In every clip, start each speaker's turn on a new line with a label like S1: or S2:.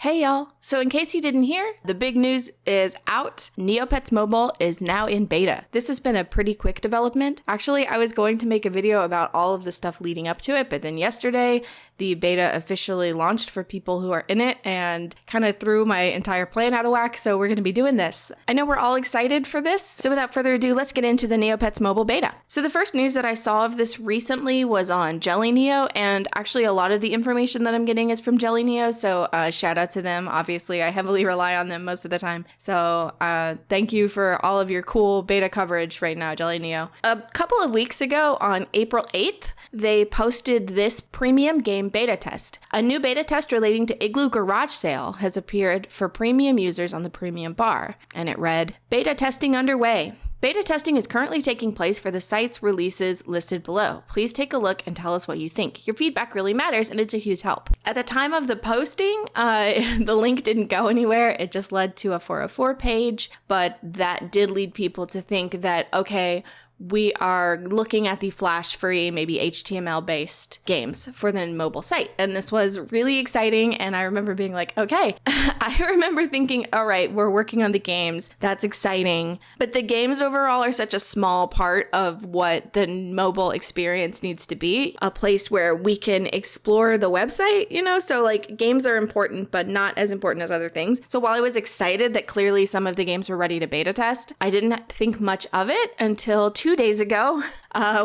S1: Hey y'all! So in case you didn't hear, the big news is out. Neopets Mobile is now in beta. This has been a pretty quick development. Actually, I was going to make a video about all of the stuff leading up to it, but then yesterday, the beta officially launched for people who are in it and kind of threw my entire plan out of whack, so we're going to be doing this. I know we're all excited for this, so without further ado, let's get into the Neopets Mobile beta. So the first news that I saw of this recently was on Jelly Neo, and actually a lot of the information that I'm getting is from Jelly Neo, so shout out to them. Obviously, I heavily rely on them most of the time, so thank you for all of your cool beta coverage right now, Jelly Neo. A couple of weeks ago, on April 8th, they posted this premium game beta test. A new beta test relating to Igloo Garage Sale has appeared for premium users on the premium bar, and it read, "Beta testing underway. Beta testing is currently taking place for the site's releases listed below. Please take a look and tell us what you think. Your feedback really matters and it's a huge help." At the time of the posting, the link didn't go anywhere. It just led to a 404 page, but that did lead people to think that, okay, we are looking at the Flash-free, maybe HTML-based games for the mobile site. And this was really exciting, and I remember being like, okay. I remember thinking, all right, we're working on the games. That's exciting. But the games overall are such a small part of what the mobile experience needs to be. A place where we can explore the website, you know? So, like, games are important, but not as important as other things. So while I was excited that clearly some of the games were ready to beta test, I didn't think much of it until 2 days ago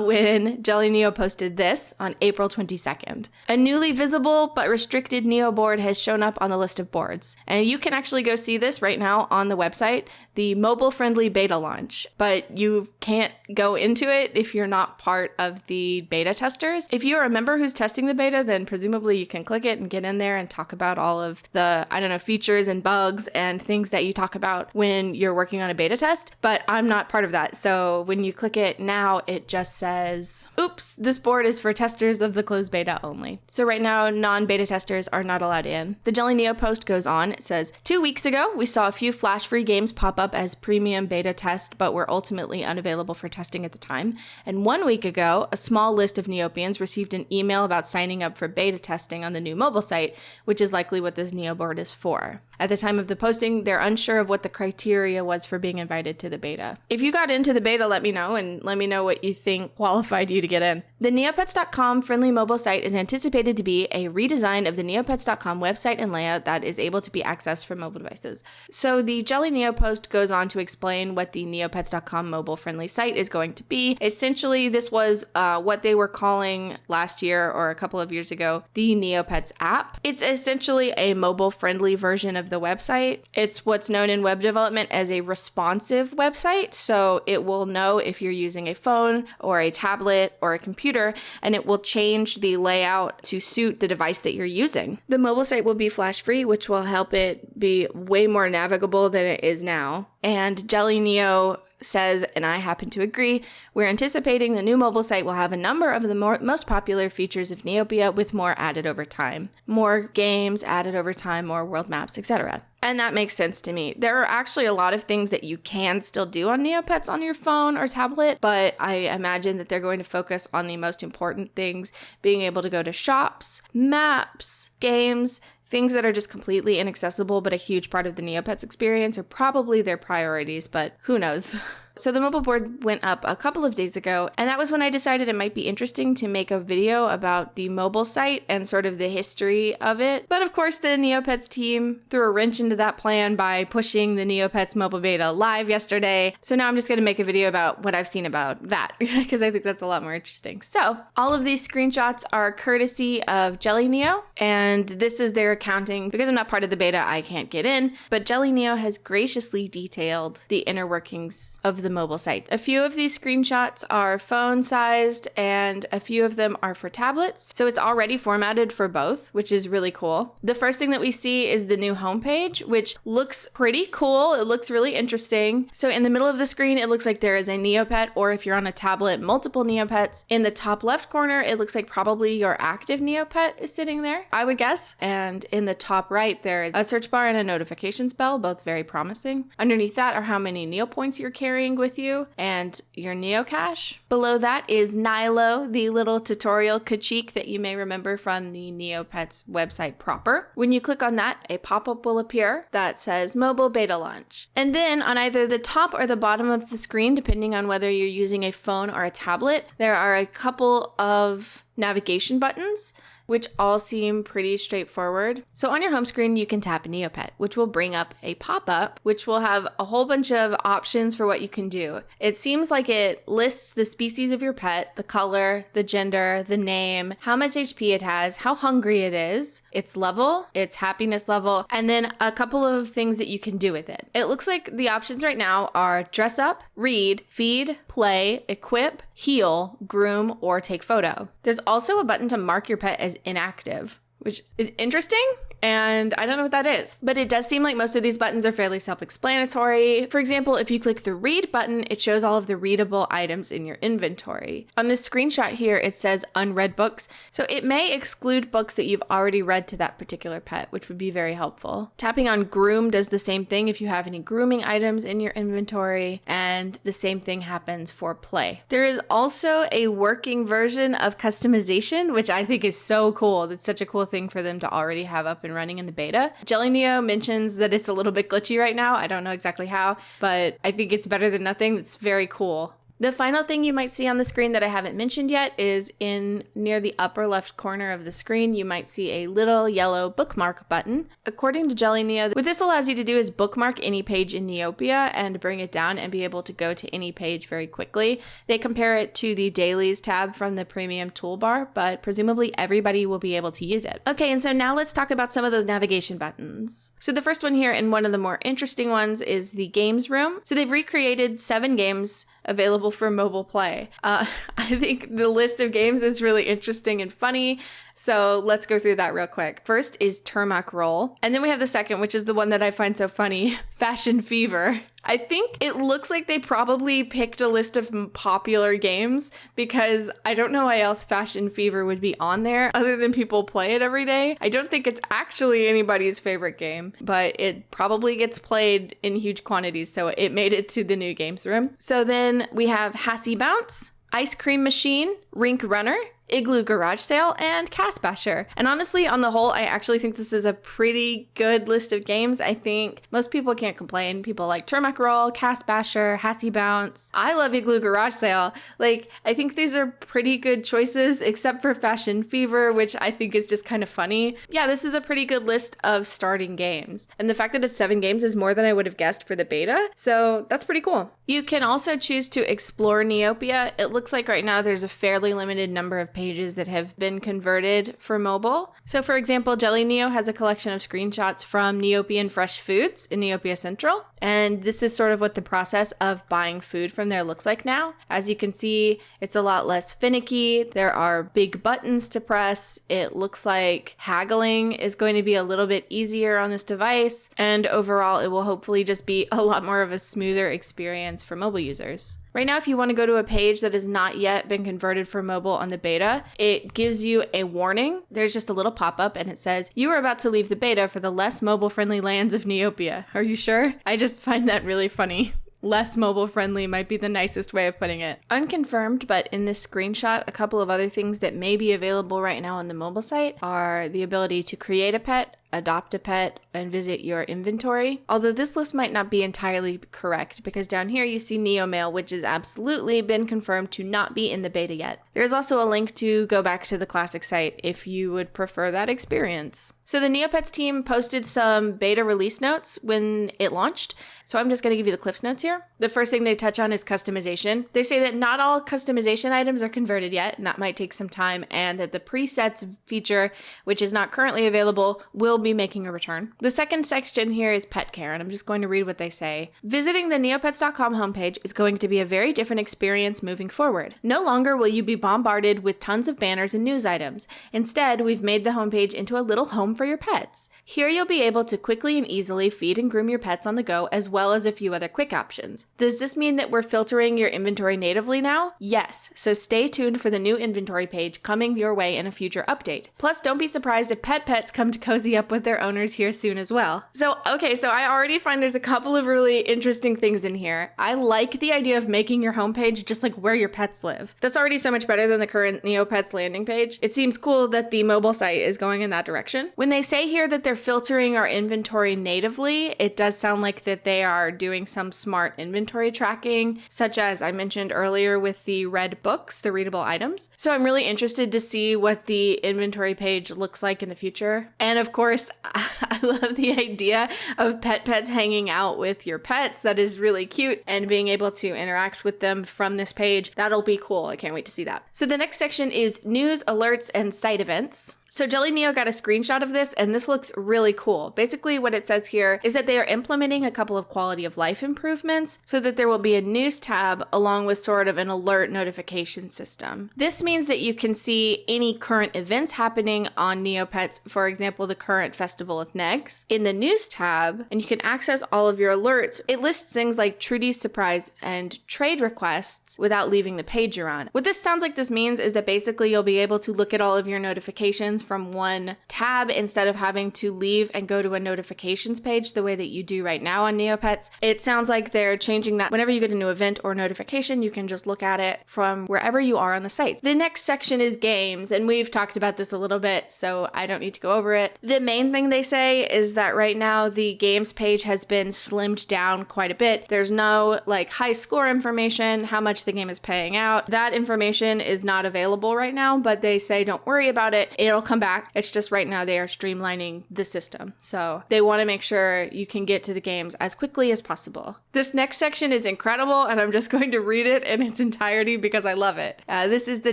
S1: when Jelly Neo posted this on April 22nd. A newly visible but restricted Neo board has shown up on the list of boards. And you can actually go see this right now on the website, the mobile-friendly beta launch. But you can't go into it if you're not part of the beta testers. If you're a member who's testing the beta, then presumably you can click it and get in there and talk about all of the, features and bugs and things that you talk about when you're working on a beta test. But I'm not part of that. So when you click it now, it just says, oops, this board is for testers of the closed beta only. So right now, non-beta testers are not allowed in. The Jelly Neo post goes on. It says, 2 weeks ago, we saw a few Flash-free games pop up as premium beta test, but were ultimately unavailable for testing at the time. And 1 week ago, a small list of Neopians received an email about signing up for beta testing on the new mobile site, which is likely what this Neo board is for. At the time of the posting, they're unsure of what the criteria was for being invited to the beta. If you got into the beta, let me know, and let me know what you think qualified you to get in. The Neopets.com friendly mobile site is anticipated to be a redesign of the Neopets.com website and layout that is able to be accessed from mobile devices. So the Jelly Neo post goes on to explain what the Neopets.com mobile friendly site is going to be. Essentially, this was what they were calling last year or a couple of years ago, the Neopets app. It's essentially a mobile friendly version of the website. It's what's known in web development as a responsive website. So it will know if you're using a phone or a tablet or a computer, and it will change the layout to suit the device that you're using. The mobile site will be flash free, which will help it be way more navigable than it is now. And Jelly Neo says, and I happen to agree, we're anticipating the new mobile site will have a number of the most popular features of Neopia with more added over time. More games added over time, more world maps, etc. And that makes sense to me. There are actually a lot of things that you can still do on Neopets on your phone or tablet, but I imagine that they're going to focus on the most important things, being able to go to shops, maps, games, things that are just completely inaccessible, but a huge part of the Neopets experience are probably their priorities, but who knows? So the mobile board went up a couple of days ago, and that was when I decided it might be interesting to make a video about the mobile site and sort of the history of it. But of course, the Neopets team threw a wrench into that plan by pushing the Neopets mobile beta live yesterday. So now I'm just going to make a video about what I've seen about that, because I think that's a lot more interesting. So all of these screenshots are courtesy of Jelly Neo, and this is their accounting. Because I'm not part of the beta, I can't get in, but Jelly Neo has graciously detailed the inner workings of the mobile site. A few of these screenshots are phone sized and a few of them are for tablets. So it's already formatted for both, which is really cool. The first thing that we see is the new homepage, which looks pretty cool. It looks really interesting. So in the middle of the screen, it looks like there is a Neopet, or if you're on a tablet, multiple Neopets. In the top left corner, it looks like probably your active Neopet is sitting there, I would guess. And in the top right, there is a search bar and a notifications bell, both very promising. Underneath that are how many Neopoints you're carrying, traveling with you, and your Neocache. Below that is Nilo, the little tutorial Kachik that you may remember from the Neopets website proper. When you click on that, a pop-up will appear that says Mobile Beta Launch. And then on either the top or the bottom of the screen, depending on whether you're using a phone or a tablet, there are a couple of navigation buttons, which all seem pretty straightforward. So on your home screen, you can tap Neopet, which will bring up a pop-up, which will have a whole bunch of options for what you can do. It seems like it lists the species of your pet, the color, the gender, the name, how much HP it has, how hungry it is, its level, its happiness level, and then a couple of things that you can do with it. It looks like the options right now are dress up, read, feed, play, equip, heal, groom, or take photo. There's also a button to mark your pet as inactive, which is interesting, and I don't know what that is. But it does seem like most of these buttons are fairly self-explanatory. For example, if you click the read button, it shows all of the readable items in your inventory. On this screenshot here, it says unread books, so it may exclude books that you've already read to that particular pet, which would be very helpful. Tapping on groom does the same thing if you have any grooming items in your inventory, and the same thing happens for play. There is also a working version of customization, which I think is so cool. That's such a cool thing for them to already have up and running in the beta. Jelly Neo mentions that it's a little bit glitchy right now. I don't know exactly how, but I think it's better than nothing. It's very cool. The final thing you might see on the screen that I haven't mentioned yet is near the upper left corner of the screen, you might see a little yellow bookmark button. According to Jelly Neo, what this allows you to do is bookmark any page in Neopia and bring it down and be able to go to any page very quickly. They compare it to the Dailies tab from the premium toolbar, but presumably everybody will be able to use it. Okay, and so now let's talk about some of those navigation buttons. So the first one here, and one of the more interesting ones, is the games room. So they've recreated 7 games available for mobile play. I think the list of games is really interesting and funny, so let's go through that real quick. First is Turmac Roll, and then we have the second, which is the one that I find so funny, Fashion Fever. I think it looks like they probably picked a list of popular games, because I don't know why else Fashion Fever would be on there other than people play it every day. I don't think it's actually anybody's favorite game, but it probably gets played in huge quantities, so it made it to the new games room. So then we have Hassy Bounce, Ice Cream Machine, Rink Runner, Igloo Garage Sale, and Cast Basher. And honestly, on the whole, I actually think this is a pretty good list of games. I think most people can't complain. People like Turmac Roll, Cast Basher, Hassy Bounce. I love Igloo Garage Sale. I think these are pretty good choices, except for Fashion Fever, which I think is just kind of funny. Yeah, this is a pretty good list of starting games. And the fact that it's 7 games is more than I would have guessed for the beta, so that's pretty cool. You can also choose to explore Neopia. It looks like right now there's a fairly limited number of pages that have been converted for mobile. So for example, Jelly Neo has a collection of screenshots from Neopian Fresh Foods in Neopia Central. And this is sort of what the process of buying food from there looks like now. As you can see, it's a lot less finicky. There are big buttons to press. It looks like haggling is going to be a little bit easier on this device. And overall, it will hopefully just be a lot more of a smoother experience for mobile users. Right now, if you want to go to a page that has not yet been converted for mobile on the beta, it gives you a warning. There's just a little pop-up and it says, "You are about to leave the beta for the less mobile-friendly lands of Neopia." Are you sure? I just find that really funny. Less mobile-friendly might be the nicest way of putting it. Unconfirmed, but in this screenshot, a couple of other things that may be available right now on the mobile site are the ability to create a pet, adopt a pet, and visit your inventory. Although this list might not be entirely correct, because down here you see Neomail, which has absolutely been confirmed to not be in the beta yet. There's also a link to go back to the classic site if you would prefer that experience. So the Neopets team posted some beta release notes when it launched, so I'm just going to give you the Cliffs Notes here. The first thing they touch on is customization. They say that not all customization items are converted yet, and that might take some time, and that the presets feature, which is not currently available, will be making a return. The second section here is pet care, and I'm just going to read what they say. Visiting the neopets.com homepage is going to be a very different experience moving forward. No longer will you be bombarded with tons of banners and news items. Instead, we've made the homepage into a little home for your pets. Here you'll be able to quickly and easily feed and groom your pets on the go, as well as a few other quick options. Does this mean that we're filtering your inventory natively now? Yes, so stay tuned for the new inventory page coming your way in a future update. Plus, don't be surprised if pets come to cozy up with their owners here soon soon as well. So I already find there's a couple of really interesting things in here. I like the idea of making your homepage just like where your pets live. That's already so much better than the current Neopets landing page. It seems cool that the mobile site is going in that direction. When they say here that they're filtering our inventory natively, it does sound like that they are doing some smart inventory tracking, such as I mentioned earlier with the read books, the readable items. So I'm really interested to see what the inventory page looks like in the future. And of course, I love the idea of pets hanging out with your pets. That is really cute, and being able to interact with them from this page, that'll be cool. I can't wait to see that. So the next section is news, alerts, and site events. So Jelly Neo got a screenshot of this, and this looks really cool. Basically, what it says here is that they are implementing a couple of quality of life improvements so that there will be a news tab along with sort of an alert notification system. This means that you can see any current events happening on Neopets, for example, the current Festival of Negs, in the news tab, and you can access all of your alerts. It lists things like Trudy's surprise and trade requests without leaving the page you're on. What this sounds like this means is that basically you'll be able to look at all of your notifications from one tab instead of having to leave and go to a notifications page the way that you do right now on Neopets. It sounds like they're changing that. Whenever you get a new event or notification, you can just look at it from wherever you are on the site. The next section is games, and we've talked about this a little bit, so I don't need to go over it. The main thing they say is that right now the games page has been slimmed down quite a bit. There's no like high score information, how much the game is paying out. That information is not available right now, but they say don't worry about it. It'll come back. It's just right now they are streamlining the system. So they want to make sure you can get to the games as quickly as possible. This next section is incredible, and I'm just going to read it in its entirety because I love it. This is the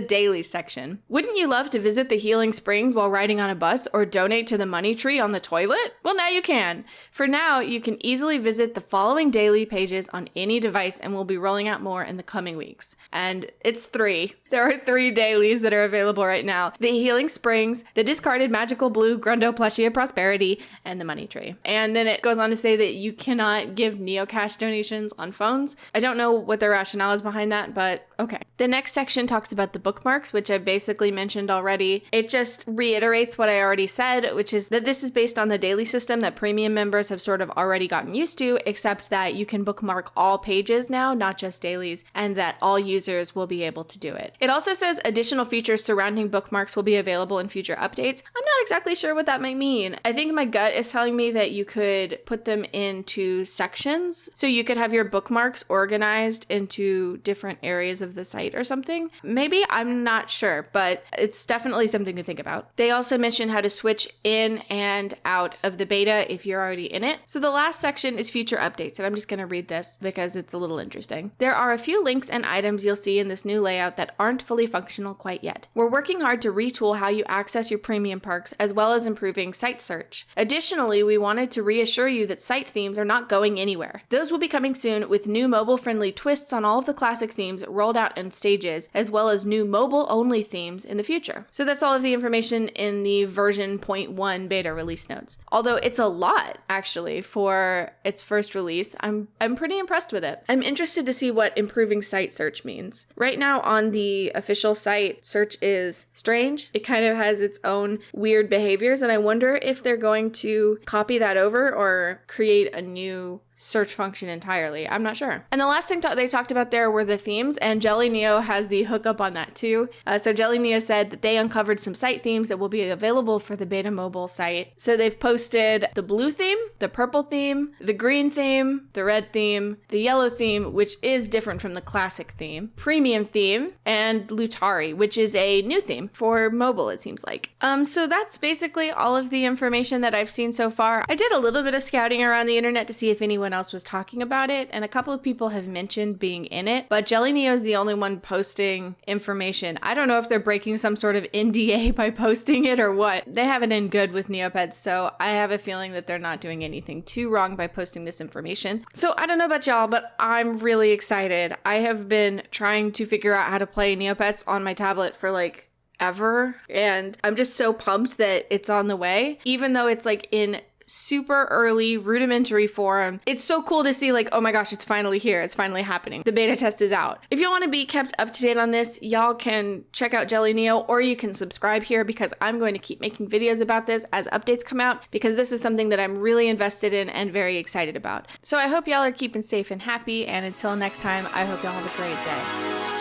S1: Dailies section. Wouldn't you love to visit the healing springs while riding on a bus or donate to the money tree on the toilet? Well, now you can. For now, you can easily visit the following daily pages on any device, and we'll be rolling out more in the coming weeks. And it's 3. There are 3 dailies that are available right now. The healing springs, the discarded magical blue Grundo plushie of prosperity, and the money tree. And then it goes on to say that you cannot give Neocash donations on phones. I don't know what the rationale is behind that, but okay. The next section talks about the bookmarks, which I basically mentioned already. It just reiterates what I already said, which is that this is based on the daily system that premium members have sort of already gotten used to, except that you can bookmark all pages now, not just dailies, and that all users will be able to do it. It also says additional features surrounding bookmarks will be available in future updates. I'm not exactly sure what that might mean. I think my gut is telling me that you could put them into sections. So you could have your bookmarks organized into different areas of the site or something. Maybe, I'm not sure, but it's definitely something to think about. They also mention how to switch in and out of the beta if you're already in it. So the last section is future updates, and I'm just going to read this because it's a little interesting. There are a few links and items you'll see in this new layout that aren't fully functional quite yet. We're working hard to retool how you access your premium perks, as well as improving site search. Additionally, we wanted to reassure you that site themes are not going anywhere. Those will be coming soon with new mobile-friendly twists on all of the classic themes rolled out in stages, as well as new mobile-only themes in the future. So that's all of the information in the version 0.1 beta release notes. Although it's a lot, actually, for its first release, I'm pretty impressed with it. I'm interested to see what improving site search means. Right now on the official site, search is strange. It kind of has its own weird behaviors, and I wonder if they're going to copy that over or create a new search function entirely. I'm not sure. And the last thing they talked about there were the themes, and Jelly Neo has the hookup on that too. So Jelly Neo said that they uncovered some site themes that will be available for the beta mobile site. So they've posted the blue theme, the purple theme, the green theme, the red theme, the yellow theme, which is different from the classic theme, premium theme, and Lutari, which is a new theme for mobile, it seems like. So that's basically all of the information that I've seen so far. I did a little bit of scouting around the internet to see if anyone else was talking about it, and a couple of people have mentioned being in it, but Jelly Neo is the only one posting information. I don't know if they're breaking some sort of NDA by posting it or what. They have it in good with Neopets, so I have a feeling that they're not doing anything too wrong by posting this information. So I don't know about y'all, but I'm really excited. I have been trying to figure out how to play Neopets on my tablet for like ever, and I'm just so pumped that it's on the way, even though it's like in super early, rudimentary form. It's so cool to see like, oh my gosh, it's finally here. It's finally happening. The beta test is out. If you want to be kept up to date on this, y'all can check out Jelly Neo, or you can subscribe here because I'm going to keep making videos about this as updates come out, because this is something that I'm really invested in and very excited about. So I hope y'all are keeping safe and happy, and until next time, I hope y'all have a great day.